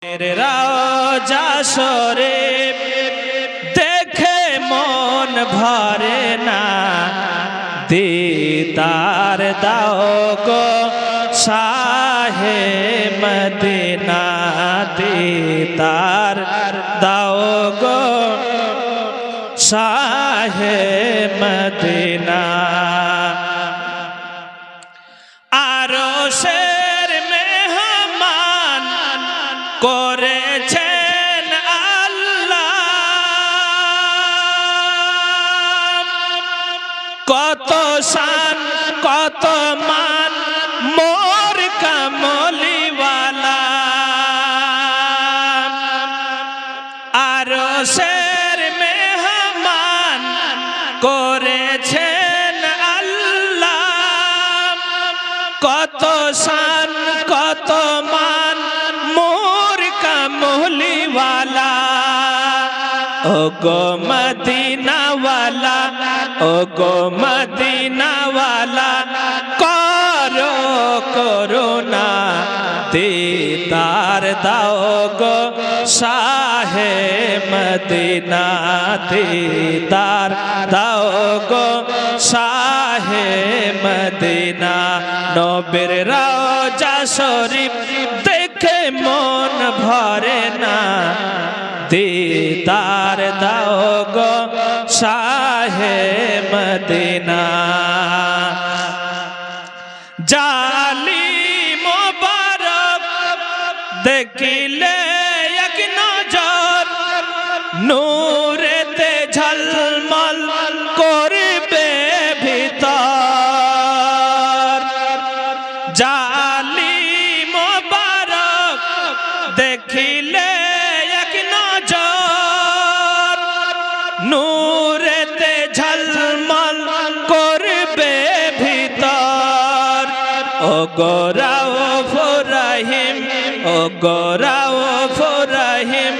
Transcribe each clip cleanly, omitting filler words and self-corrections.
রওজা শরীফ দেখে মন ভরে না, দিদার দাও গো শাহে মদিনা, দিদার দাও গো শাহে মদিনা। আরশের মেহমান করেছেন আল্লাহ, কত শান কত মান মোর কামলিওয়ালা। আরশের মেহমান করেছেন আল্লাহ, কত শান কত মান মোর কামলিওয়ালা। ও গো মদিনাওয়ালা, ও গো মদিনাওয়ালা, করো করুণা, দিদার দাও গো শাহে মদিনা, দিদার দাও গো শাহে মদিনা। নবীর রওজা শরীফ দেখে মন ভরে না, দিদার দাও গো শাহে মদিনা। জালি মোবারক দেখিলে এক নজর, নূরেতে ঝলমল করবে ভিতর। জালি মোবারক দেখিলে এক নজর, নূরেতে ঝলমল করবে ভিতর। ও গো রাউফুর রহিম, ও গো রাউফুর রহিম,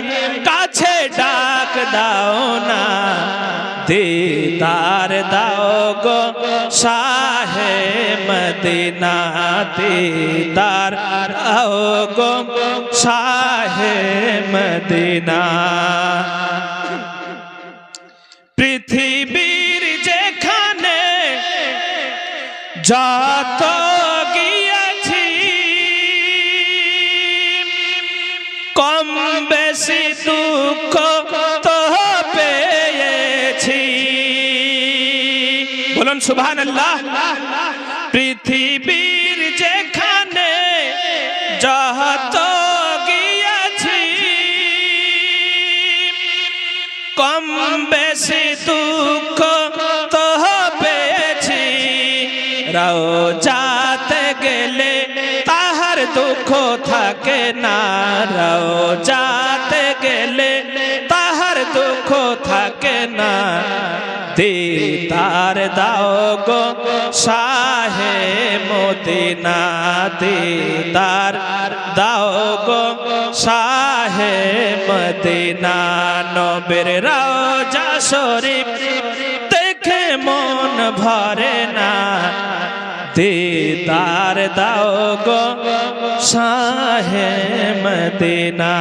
কাছে ডাক দাও না, দিদার দাও গো শাহে মদিনা, দিদার দাও গো শাহে মদিনা। পৃথিবীর যেখানে যত গিয়েছি, কম বেশি দুঃখ তো পেয়েছি। বলুন সুবহানাল্লাহ। পৃথিবীর যেখানে যত গিয়েছি, কম বেশি দুঃখ তো পেয়েছি। রওজাতে গেলে তাহার দুঃখ থাকে না, রওজাতে গেলে তাহার দুঃখ থাকে না, দিদার দাও গো শাহে মদিনা, দিদার দাও গো শাহে মদিনা। নবীর রওজা শরীফ দেখে মন ভরে না, দিদার দাও গো শাহে মদিনা।